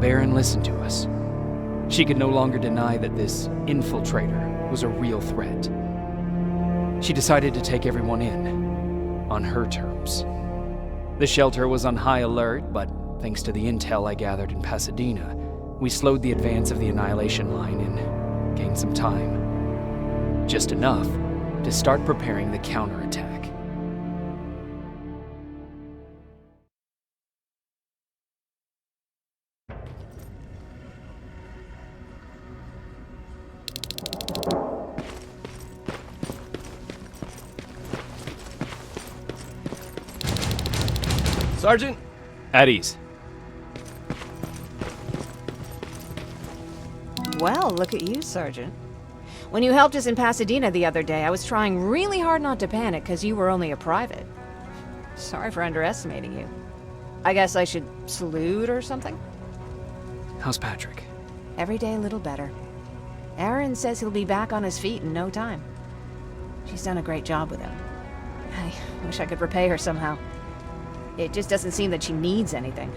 Baron listened to us. She could no longer deny that this infiltrator was a real threat. She decided to take everyone in, on her terms. The shelter was on high alert, but thanks to the intel I gathered in Pasadena, we slowed the advance of the Annihilation Line and gained some time. Just enough to start preparing the counterattack. Sergeant? At ease. Well, look at you, Sergeant. When you helped us in Pasadena the other day, I was trying really hard not to panic because you were only a private. Sorry for underestimating you. I guess I should salute or something? How's Patrick? Every day a little better. Aaron says he'll be back on his feet in no time. She's done a great job with him. I wish I could repay her somehow. It just doesn't seem that she needs anything.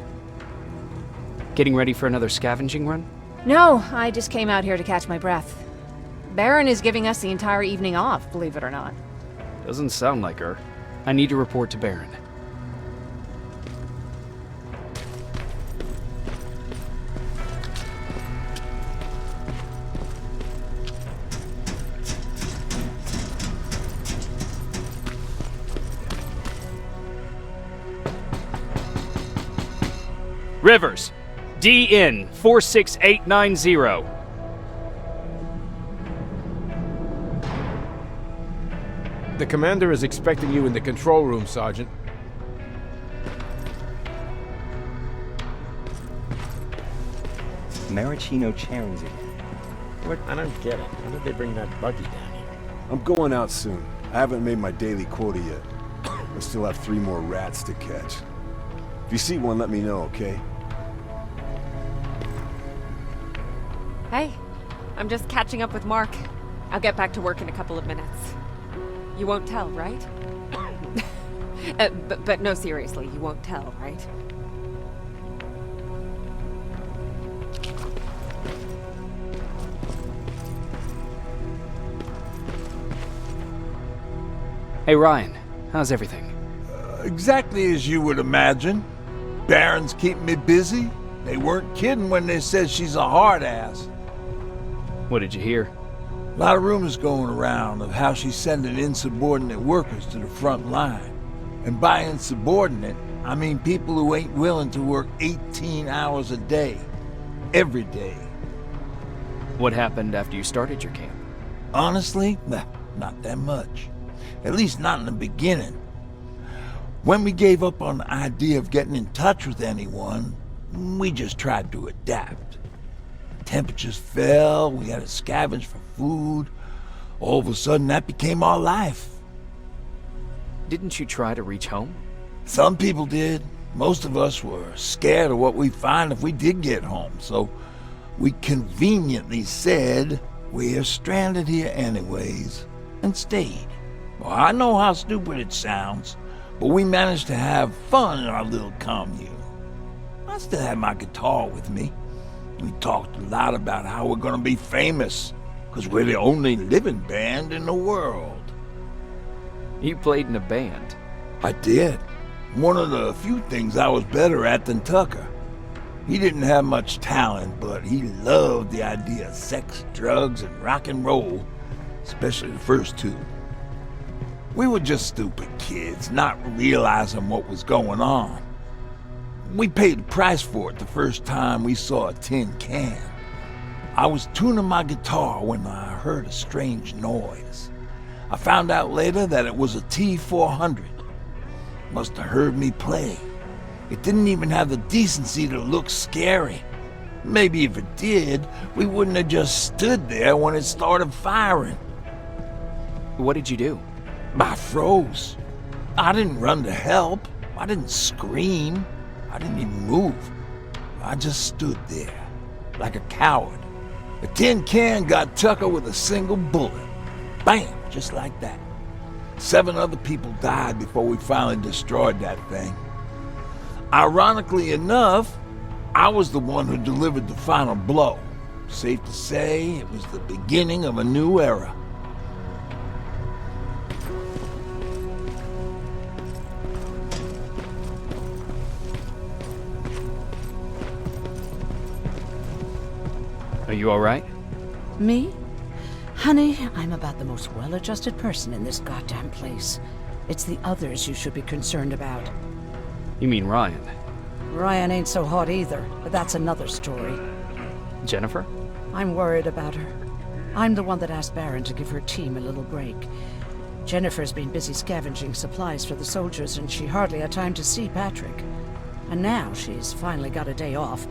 Getting ready for another scavenging run? No, I just came out here to catch my breath. Baron is giving us the entire evening off, believe it or not. Doesn't sound like her. I need to report to Baron. Rivers, DN 46890. The commander is expecting you in the control room, Sergeant. Maraschino cherries again. What? I don't get it. How did they bring that buggy down here? I'm going out soon. I haven't made my daily quota yet. I still have 3 more rats to catch. If you see one, let me know, okay? Hey, I'm just catching up with Mark. I'll get back to work in a couple of minutes. You won't tell, right? But no, seriously, you won't tell, right? Hey Ryan, how's everything? Exactly as you would imagine. Baron's keeping me busy. They weren't kidding when they said she's a hard ass. What did you hear? A lot of rumors going around of how she's sending insubordinate workers to the front line. And by insubordinate, I mean people who ain't willing to work 18 hours a day. Every day. What happened after you started your camp? Honestly, not that much. At least not in the beginning. When we gave up on the idea of getting in touch with anyone, we just tried to adapt. Temperatures fell, we had to scavenge for food. All of a sudden, that became our life. Didn't you try to reach home? Some people did. Most of us were scared of what we'd find if we did get home, so we conveniently said, we're stranded here anyways, and stayed. Well, I know how stupid it sounds, but we managed to have fun in our little commune. I still had my guitar with me. We talked a lot about how we're gonna be famous, because we're the only living band in the world. You played in a band. I did. One of the few things I was better at than Tucker. He didn't have much talent, but he loved the idea of sex, drugs, and rock and roll, especially the first 2. We were just stupid kids, not realizing what was going on. We paid the price for it the first time we saw a tin can. I was tuning my guitar when I heard a strange noise. I found out later that it was a T-400. Must have heard me play. It didn't even have the decency to look scary. Maybe if it did, we wouldn't have just stood there when it started firing. What did you do? I froze. I didn't run to help. I didn't scream. I didn't even move. I just stood there, like a coward. The tin can got Tucker with a single bullet. Bam, just like that. 7 other people died before we finally destroyed that thing. Ironically enough, I was the one who delivered the final blow. Safe to say, it was the beginning of a new era. Are you all right? Me? Honey, I'm about the most well-adjusted person in this goddamn place. It's the others you should be concerned about. You mean Ryan? Ryan ain't so hot either, but that's another story. Jennifer? I'm worried about her. I'm the one that asked Baron to give her team a little break. Jennifer's been busy scavenging supplies for the soldiers, and she hardly had time to see Patrick. And now she's finally got a day off.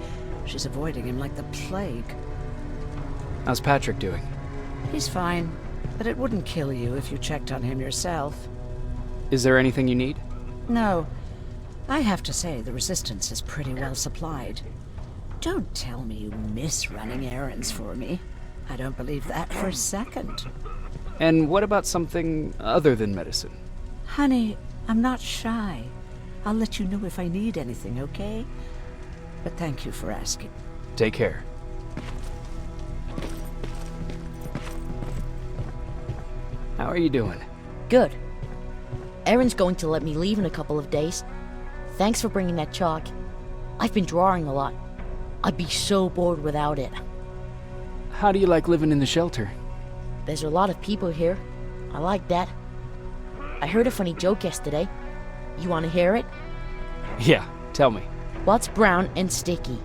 She's avoiding him like the plague. How's Patrick doing? He's fine, but it wouldn't kill you if you checked on him yourself. Is there anything you need? No. I have to say, the Resistance is pretty well supplied. Don't tell me you miss running errands for me. I don't believe that for a second. And what about something other than medicine? Honey, I'm not shy. I'll let you know if I need anything, okay? But thank you for asking. Take care. How are you doing? Good. Erin's going to let me leave in a couple of days. Thanks for bringing that chalk. I've been drawing a lot. I'd be so bored without it. How do you like living in the shelter? There's a lot of people here. I like that. I heard a funny joke yesterday. You want to hear it? Yeah, tell me. What's brown and sticky?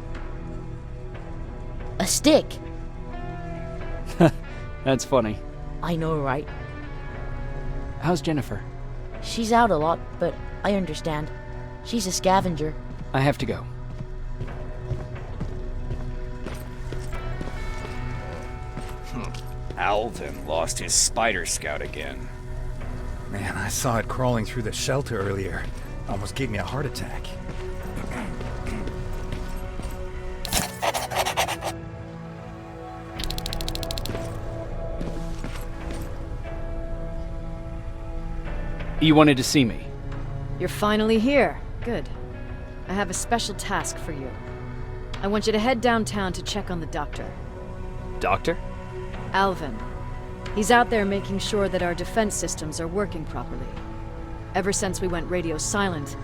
A stick! That's funny. I know, right? How's Jennifer? She's out a lot, but I understand. She's a scavenger. I have to go. Alvin lost his spider scout again. Man, I saw it crawling through the shelter earlier. Almost gave me a heart attack. You wanted to see me? You're finally here. Good. I have a special task for you. I want you to head downtown to check on the doctor. Doctor? Alvin. He's out there making sure that our defense systems are working properly. Ever since we went radio silent,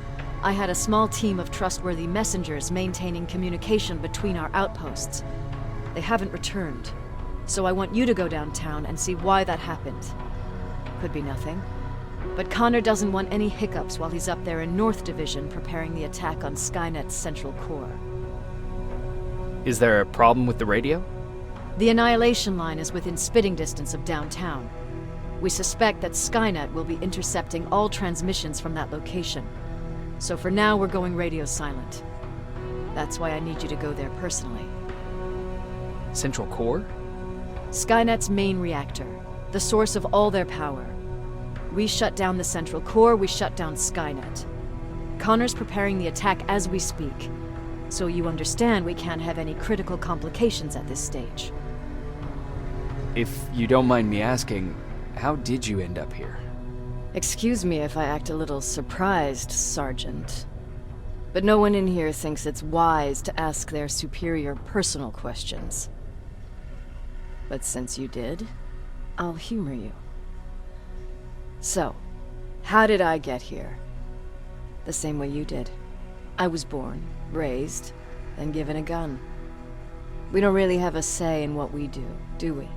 I had a small team of trustworthy messengers maintaining communication between our outposts. They haven't returned, so I want you to go downtown and see why that happened. Could be nothing, but Connor doesn't want any hiccups while he's up there in North Division preparing the attack on Skynet's central core. Is there a problem with the radio? The Annihilation Line is within spitting distance of downtown. We suspect that Skynet will be intercepting all transmissions from that location. So for now, we're going radio silent. That's why I need you to go there personally. Central core? Skynet's main reactor, the source of all their power. We shut down the central core, we shut down Skynet. Connor's preparing the attack as we speak. So you understand we can't have any critical complications at this stage. If you don't mind me asking, how did you end up here? Excuse me if I act a little surprised, Sergeant. But no one in here thinks it's wise to ask their superior personal questions. But since you did, I'll humor you. So, how did I get here? The same way you did. I was born, raised, then given a gun. We don't really have a say in what we do we?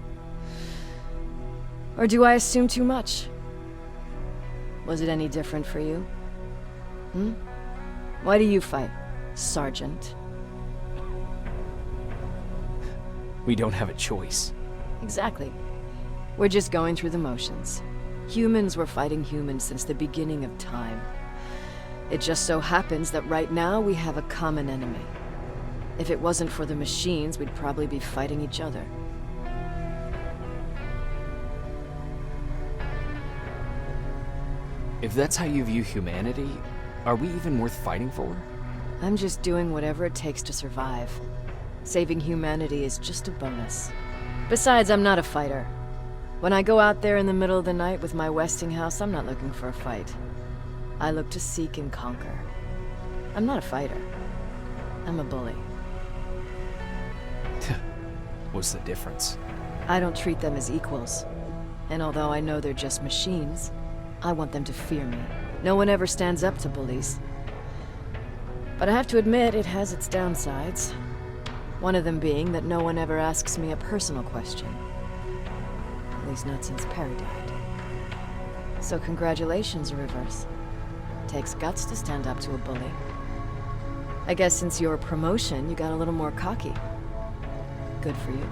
Or do I assume too much? Was it any different for you? Why do you fight, Sergeant? We don't have a choice. Exactly. We're just going through the motions. Humans were fighting humans since the beginning of time. It just so happens that right now we have a common enemy. If it wasn't for the machines, we'd probably be fighting each other. If that's how you view humanity, are we even worth fighting for? I'm just doing whatever it takes to survive. Saving humanity is just a bonus. Besides, I'm not a fighter. When I go out there in the middle of the night with my Westinghouse, I'm not looking for a fight. I look to seek and conquer. I'm not a fighter. I'm a bully. was the difference. I don't treat them as equals. And although I know they're just machines, I want them to fear me. No one ever stands up to bullies. But I have to admit, it has its downsides. One of them being that no one ever asks me a personal question. At least not since Perry died. So congratulations, Reverse. Takes guts to stand up to a bully. I guess since your promotion, you got a little more cocky. Good for you.